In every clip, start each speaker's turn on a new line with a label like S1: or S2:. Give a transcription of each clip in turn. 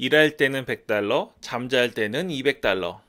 S1: 일할 때는 $100, 잠잘 때는 $200.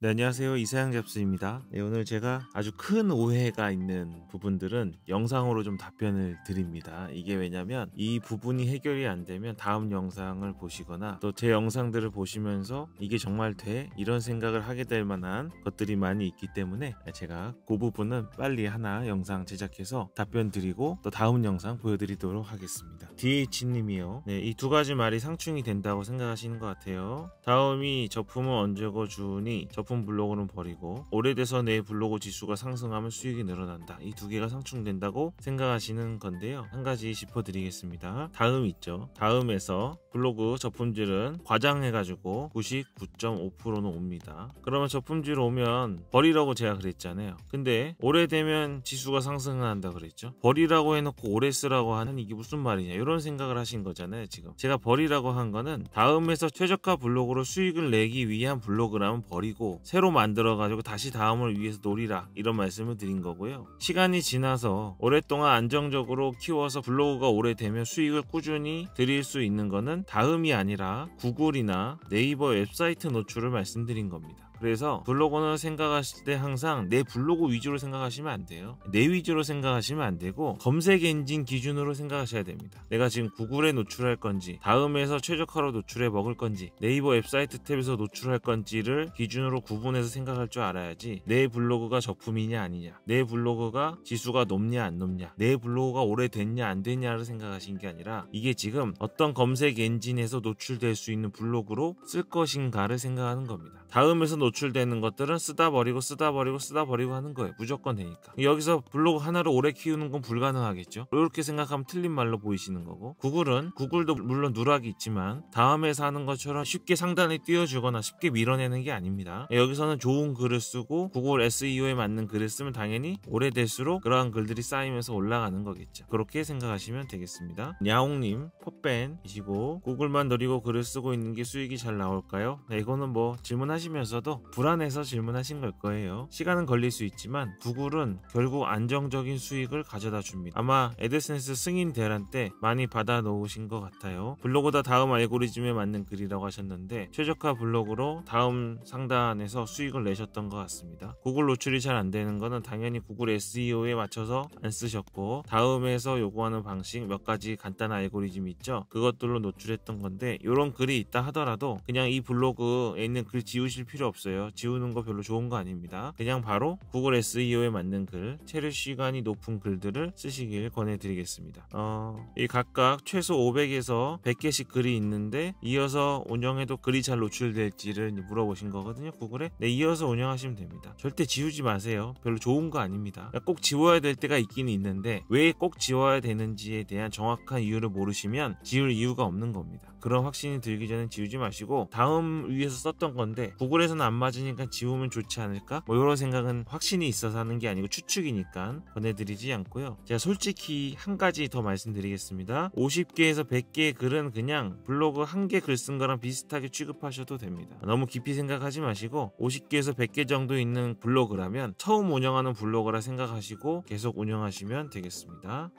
S2: 네, 안녕하세요. 이사양 잡스입니다. 네, 오늘 제가 아주 큰 오해가 있는 부분들은 영상으로 좀 답변을 드립니다. 이게 왜냐면 이 부분이 해결이 안 되면 다음 영상을 보시거나 또 제 영상들을 보시면서 이게 정말 돼? 이런 생각을 하게 될 만한 것들이 많이 있기 때문에 제가 그 부분은 빨리 하나 영상 제작해서 답변 드리고 또 다음 영상 보여드리도록 하겠습니다. DH님이요. 네, 이 두 가지 말이 상충이 된다고 생각하시는 것 같아요. 다음이 저품은 언제고 주니 저품 블로그는 버리고 오래돼서 내 블로그 지수가 상승하면 수익이 늘어난다. 이 두 개가 상충된다고 생각하시는 건데요. 한 가지 짚어드리겠습니다. 다음 있죠. 다음에서 블로그 저품질은 과장해가지고 99.5%는 옵니다. 그러면 저품질 오면 버리라고 제가 그랬잖아요. 근데 오래되면 지수가 상승한다 그랬죠. 버리라고 해놓고 오래 쓰라고 하는 이게 무슨 말이냐 이런 생각을 하신 거잖아요. 지금 제가 버리라고 한 거는 다음에서 최저가 블로그로 수익을 내기 위한 블로그라면 버리고 새로 만들어가지고 다시 다음을 위해서 노리라 이런 말씀을 드린 거고요. 시간이 지나서 오랫동안 안정적으로 키워서 블로그가 오래되면 수익을 꾸준히 드릴 수 있는 거는 다음이 아니라 구글이나 네이버 웹사이트 노출을 말씀드린 겁니다. 그래서 블로그는 생각하실 때 항상 내 블로그 위주로 생각하시면 안 돼요. 내 위주로 생각하시면 안 되고 검색 엔진 기준으로 생각하셔야 됩니다. 내가 지금 구글에 노출할 건지 다음에서 최저가로 노출해 먹을 건지 네이버 웹사이트 탭에서 노출할 건지를 기준으로 구분해서 생각할 줄 알아야지 내 블로그가 저품이냐 아니냐, 내 블로그가 지수가 높냐 안 높냐, 내 블로그가 오래됐냐 안 됐냐를 생각하신 게 아니라 이게 지금 어떤 검색 엔진에서 노출될 수 있는 블로그로 쓸 것인가를 생각하는 겁니다. 다음에서 노출되는 것들은 쓰다 버리고 쓰다 버리고 쓰다 버리고 하는 거예요. 무조건 되니까. 여기서 블로그 하나를 오래 키우는 건 불가능하겠죠. 이렇게 생각하면 틀린 말로 보이시는 거고, 구글도 물론 누락이 있지만 다음에서 하는 것처럼 쉽게 상단에 띄워주거나 쉽게 밀어내는 게 아닙니다. 여기서는 좋은 글을 쓰고 구글 SEO에 맞는 글을 쓰면 당연히 오래될수록 그러한 글들이 쌓이면서 올라가는 거겠죠. 그렇게 생각하시면 되겠습니다. 야옹님 pop밴이시고 구글만 노리고 글을 쓰고 있는 게 수익이 잘 나올까요? 네, 이거는 뭐 질문하시면서도 불안해서 질문하신 걸 거예요. 시간은 걸릴 수 있지만 구글은 결국 안정적인 수익을 가져다 줍니다. 아마 애드센스 승인 대란 때 많이 받아 놓으신 것 같아요. 블로그다 다음 알고리즘에 맞는 글이라고 하셨는데 최저가 블로그로 다음 상단에서 수익을 내셨던 것 같습니다. 구글 노출이 잘 안 되는 거는 당연히 구글 SEO에 맞춰서 안 쓰셨고 다음에서 요구하는 방식 몇 가지 간단한 알고리즘 있죠. 그것들로 노출했던 건데 이런 글이 있다 하더라도 그냥 이 블로그에 있는 글 지우실 필요 없어요. 지우는 거 별로 좋은 거 아닙니다. 그냥 바로 구글 SEO에 맞는 글, 체류 시간이 높은 글들을 쓰시길 권해드리겠습니다. 이 각각 최소 500에서 100개씩 글이 있는데 이어서 운영해도 글이 잘 노출될지를 물어보신 거거든요. 구글에. 네, 이어서 운영하시면 됩니다. 절대 지우지 마세요. 별로 좋은 거 아닙니다. 꼭 지워야 될 때가 있긴 있는데 왜 꼭 지워야 되는지에 대한 정확한 이유를 모르시면 지울 이유가 없는 겁니다. 그런 확신이 들기 전에 지우지 마시고 다음 위에서 썼던 건데 구글에서는 안 맞으니까 지우면 좋지 않을까? 뭐 이런 생각은 확신이 있어서 하는 게 아니고 추측이니까 권해드리지 않고요. 제가 솔직히 한 가지 더 말씀드리겠습니다. 50개에서 100개의 글은 그냥 블로그 한 개 글 쓴 거랑 비슷하게 취급하셔도 됩니다. 너무 깊이 생각하지 마시고 50개에서 100개 정도 있는 블로그라면 처음 운영하는 블로그라 생각하시고 계속 운영하시면 되겠습니다.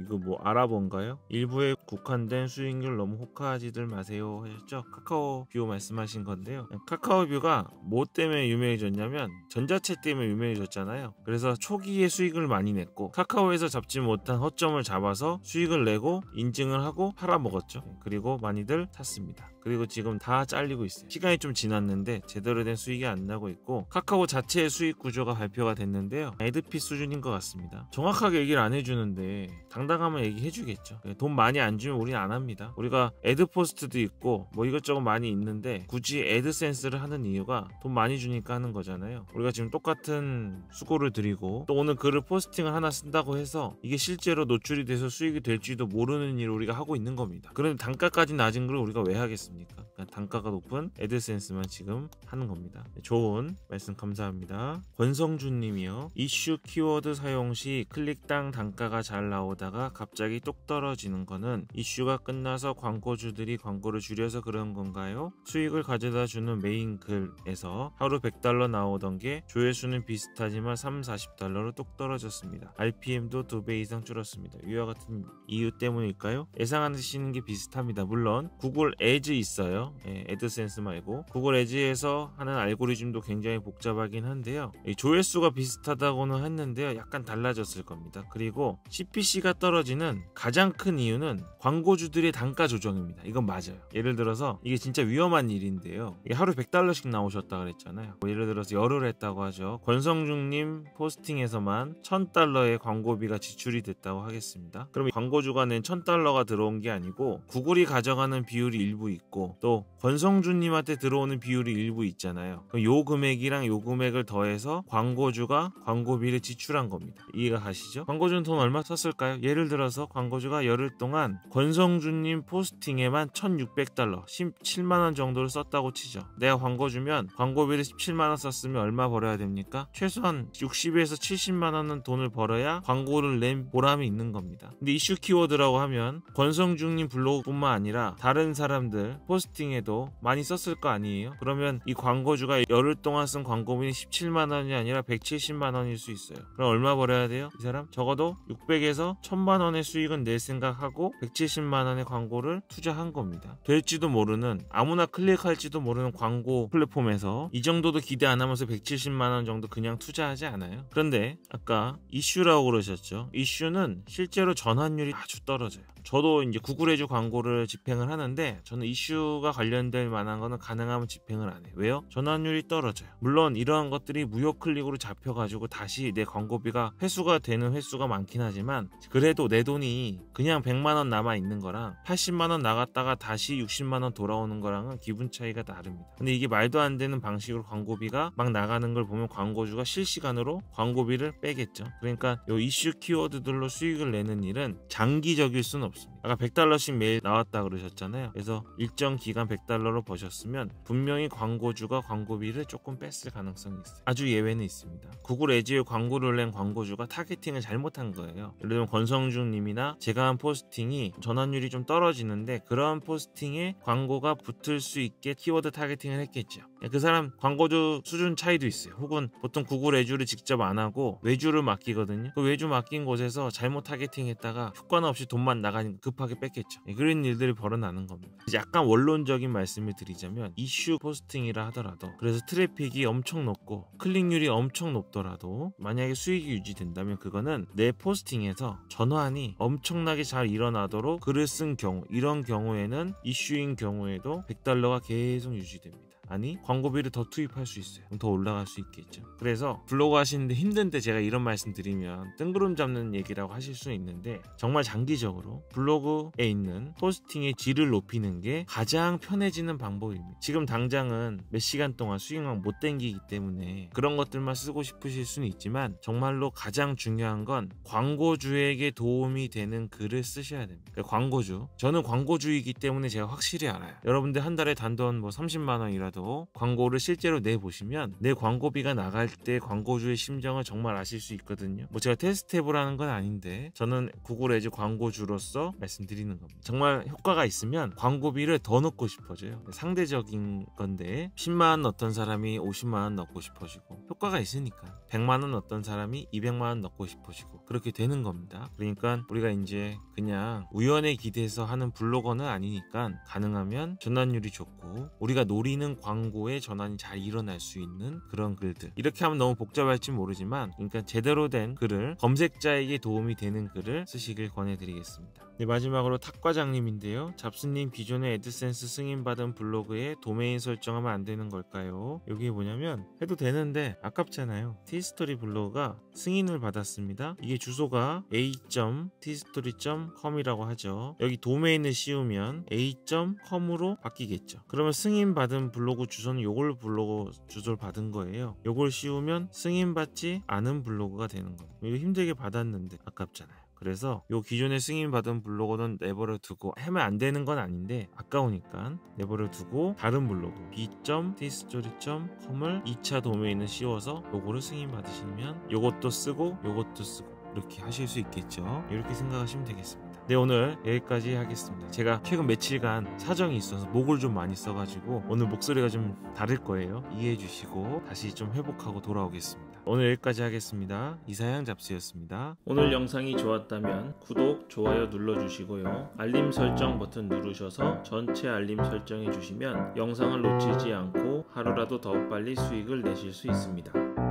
S2: 이거 뭐 알아본가요? 일부에 국한된 수익률 너무 혹하지들 마세요 하셨죠? 카카오뷰 말씀하신 건데요. 카카오뷰가 뭐 때문에 유명해졌냐면 전자책 때문에 유명해졌잖아요. 그래서 초기에 수익을 많이 냈고 카카오에서 잡지 못한 허점을 잡아서 수익을 내고 인증을 하고 팔아먹었죠. 그리고 많이들 샀습니다. 그리고 지금 다 잘리고 있어요. 시간이 좀 지났는데 제대로 된 수익이 안 나고 있고 카카오 자체의 수익 구조가 발표가 됐는데요. 애드핏 수준인 것 같습니다. 정확하게 얘기를 안 해주는데 당당하면 얘기해주겠죠. 돈 많이 안 주면 우리는 안 합니다. 우리가 애드포스트도 있고 뭐 이것저것 많이 있는데 굳이 애드센스를 하는 이유가 돈 많이 주니까 하는 거잖아요. 우리가 지금 똑같은 수고를 드리고 또 오늘 글을 포스팅을 하나 쓴다고 해서 이게 실제로 노출이 돼서 수익이 될지도 모르는 일을 우리가 하고 있는 겁니다. 그런데 단가까지 낮은 글을 우리가 왜 하겠습니까? 않습니까? 그러니까 단가가 높은 애드센스만 지금 하는 겁니다. 좋은 말씀 감사합니다. 권성준 님이요. 이슈 키워드 사용 시 클릭당 단가가 잘 나오다가 갑자기 뚝 떨어지는 거는 이슈가 끝나서 광고주들이 광고를 줄여서 그런 건가요? 수익을 가져다 주는 메인 글에서 하루 100달러 나오던 게 조회수는 비슷하지만 30-40달러로 뚝 떨어졌습니다. RPM도 2배 이상 줄었습니다. 이와 같은 이유 때문일까요? 예상하시는 게 비슷합니다. 물론 구글 애즈 있어요. 애드센스 말고 구글 애즈에서 하는 알고리즘도 굉장히 복잡하긴 한데요. 조회수가 비슷하다고는 했는데요. 약간 달라졌을 겁니다. 그리고 CPC가 떨어지는 가장 큰 이유는 광고주들의 단가 조정입니다. 이건 맞아요. 예를 들어서 이게 진짜 위험한 일인데요. 이게 하루 100달러씩 나오셨다 그랬잖아요. 예를 들어서 열을 했다고 하죠. 권성중님 포스팅에서만 1000달러의 광고비가 지출이 됐다고 하겠습니다. 그럼 광고주가 낸 1000달러가 들어온 게 아니고 구글이 가져가는 비율이 일부 있고 또 권성준님한테 들어오는 비율이 일부 있잖아요. 그럼 요 금액이랑 요 금액을 더해서 광고주가 광고비를 지출한 겁니다. 이해가 가시죠? 광고주는 돈 얼마 썼을까요? 예를 들어서 광고주가 열흘 동안 권성준님 포스팅에만 1600달러 17만원 정도를 썼다고 치죠. 내가 광고주면 광고비를 17만원 썼으면 얼마 벌어야 됩니까? 최소한 60에서 70만원은 돈을 벌어야 광고를 낸 보람이 있는 겁니다. 근데 이슈 키워드라고 하면 권성중님 블로그뿐만 아니라 다른 사람들 포스팅에도 많이 썼을 거 아니에요? 그러면 이 광고주가 열흘 동안 쓴 광고비는 17만원이 아니라 170만원일 수 있어요. 그럼 얼마 벌어야 돼요? 이 사람? 적어도 600에서 1000만원의 수익은 낼 생각하고 170만원의 광고를 투자한 겁니다. 될지도 모르는 아무나 클릭할지도 모르는 광고 플랫폼에서 이 정도도 기대 안 하면서 170만원 정도 그냥 투자하지 않아요. 그런데 아까 이슈라고 그러셨죠. 이슈는 실제로 전환율이 아주 떨어져요. 저도 이제 구글 애즈 광고를 집행을 하는데 저는 이슈가 관련될 만한 거는 가능하면 집행을 안 해요. 왜요? 전환율이 떨어져요. 물론 이러한 것들이 무료 클릭으로 잡혀가지고 다시 내 광고비가 회수가 되는 횟수가 많긴 하지만 그래도 내 돈이 그냥 100만원 남아있는 거랑 80만원 나갔다가 다시 60만원 돌아오는 거랑은 기분 차이가 다릅니다. 근데 이게 말도 안 되는 방식으로 광고비가 막 나가는 걸 보면 광고주가 실시간으로 광고비를 빼겠죠. 그러니까 이 이슈 키워드들로 수익을 내는 일은 장기적일 수는 없습니다. 아까 100달러씩 매일 나왔다 그러셨잖아요. 그래서 일정 기간 100달러로 버셨으면 분명히 광고주가 광고비를 조금 뺐을 가능성이 있어요. 아주 예외는 있습니다. 구글 애즈에 광고를 낸 광고주가 타겟팅을 잘못한 거예요. 예를 들면 권성중 님이나 제가 한 포스팅이 전환율이 좀 떨어지는데 그런 포스팅에 광고가 붙을 수 있게 키워드 타겟팅을 했겠죠. 그 사람 광고주 수준 차이도 있어요. 혹은 보통 구글 애즈를 직접 안 하고 외주를 맡기거든요. 그 외주 맡긴 곳에서 잘못 타겟팅했다가 효과는 없이 돈만 나가니까 급하게 뺐겠죠. 그런 일들이 벌어나는 겁니다. 약간 원론적인 말씀을 드리자면 이슈 포스팅이라 하더라도 그래서 트래픽이 엄청 높고 클릭률이 엄청 높더라도 만약에 수익이 유지된다면 그거는 내 포스팅에서 전환이 엄청나게 잘 일어나도록 글을 쓴 경우, 이런 경우에는 이슈인 경우에도 100달러가 계속 유지됩니다. 아니 광고비를 더 투입할 수 있어요. 더 올라갈 수 있겠죠. 그래서 블로그 하시는데 힘든데 제가 이런 말씀 드리면 뜬구름 잡는 얘기라고 하실 수 있는데 정말 장기적으로 블로그에 있는 포스팅의 질을 높이는 게 가장 편해지는 방법입니다. 지금 당장은 몇 시간 동안 수익만 못 땡기기 때문에 그런 것들만 쓰고 싶으실 수는 있지만 정말로 가장 중요한 건 광고주에게 도움이 되는 글을 쓰셔야 됩니다. 그러니까 광고주, 저는 광고주이기 때문에 제가 확실히 알아요. 여러분들 한 달에 단돈 뭐 30만원이라도 광고를 실제로 내보시면 내 광고비가 나갈 때 광고주의 심정을 정말 아실 수 있거든요. 뭐 제가 테스트 해보라는 건 아닌데 저는 구글 애즈 광고주로서 말씀드리는 겁니다. 정말 효과가 있으면 광고비를 더 넣고 싶어져요. 상대적인 건데 10만원 넣었던 사람이 50만원 넣고 싶어지고 효과가 있으니까 100만원 넣었던 사람이 200만원 넣고 싶어지고 그렇게 되는 겁니다. 그러니까 우리가 이제 그냥 우연에 기대서 하는 블로거는 아니니까 가능하면 전환율이 좋고 우리가 노리는 광고의 전환이 잘 일어날 수 있는 그런 글들, 이렇게 하면 너무 복잡할지 모르지만 그러니까 제대로 된 글을, 검색자에게 도움이 되는 글을 쓰시길 권해드리겠습니다. 네, 마지막으로 탁과장님인데요. 잡스님, 기존의 애드센스 승인받은 블로그에 도메인 설정하면 안 되는 걸까요? 여기 뭐냐면 해도 되는데 아깝잖아요. 티스토리 블로그가 승인을 받았습니다. 이게 주소가 a.tstory.com이라고 하죠. 여기 도메인을 씌우면 a.com으로 바뀌겠죠. 그러면 승인받은 블로그 주소는 요걸 블로그 주소를 받은 거예요. 요걸 씌우면 승인받지 않은 블로그가 되는 거예요. 이거 힘들게 받았는데 아깝잖아요. 그래서 요 기존에 승인 받은 블로거는 내버려 두고 하면 안 되는 건 아닌데 아까우니까 내버려 두고 다른 블로그 b.tstory.com을 2차 도메인을 씌워서 요거를 승인 받으시면 요것도 쓰고 요것도 쓰고 이렇게 하실 수 있겠죠. 이렇게 생각하시면 되겠습니다. 네, 오늘 여기까지 하겠습니다. 제가 최근 며칠간 사정이 있어서 목을 좀 많이 써가지고 오늘 목소리가 좀 다를 거예요. 이해해 주시고 다시 좀 회복하고 돌아오겠습니다. 오늘 여기까지 하겠습니다. 이사양 잡스였습니다.
S1: 오늘 영상이 좋았다면 구독, 좋아요 눌러주시고요. 알림 설정 버튼 누르셔서 전체 알림 설정해 주시면 영상을 놓치지 않고 하루라도 더 빨리 수익을 내실 수 있습니다.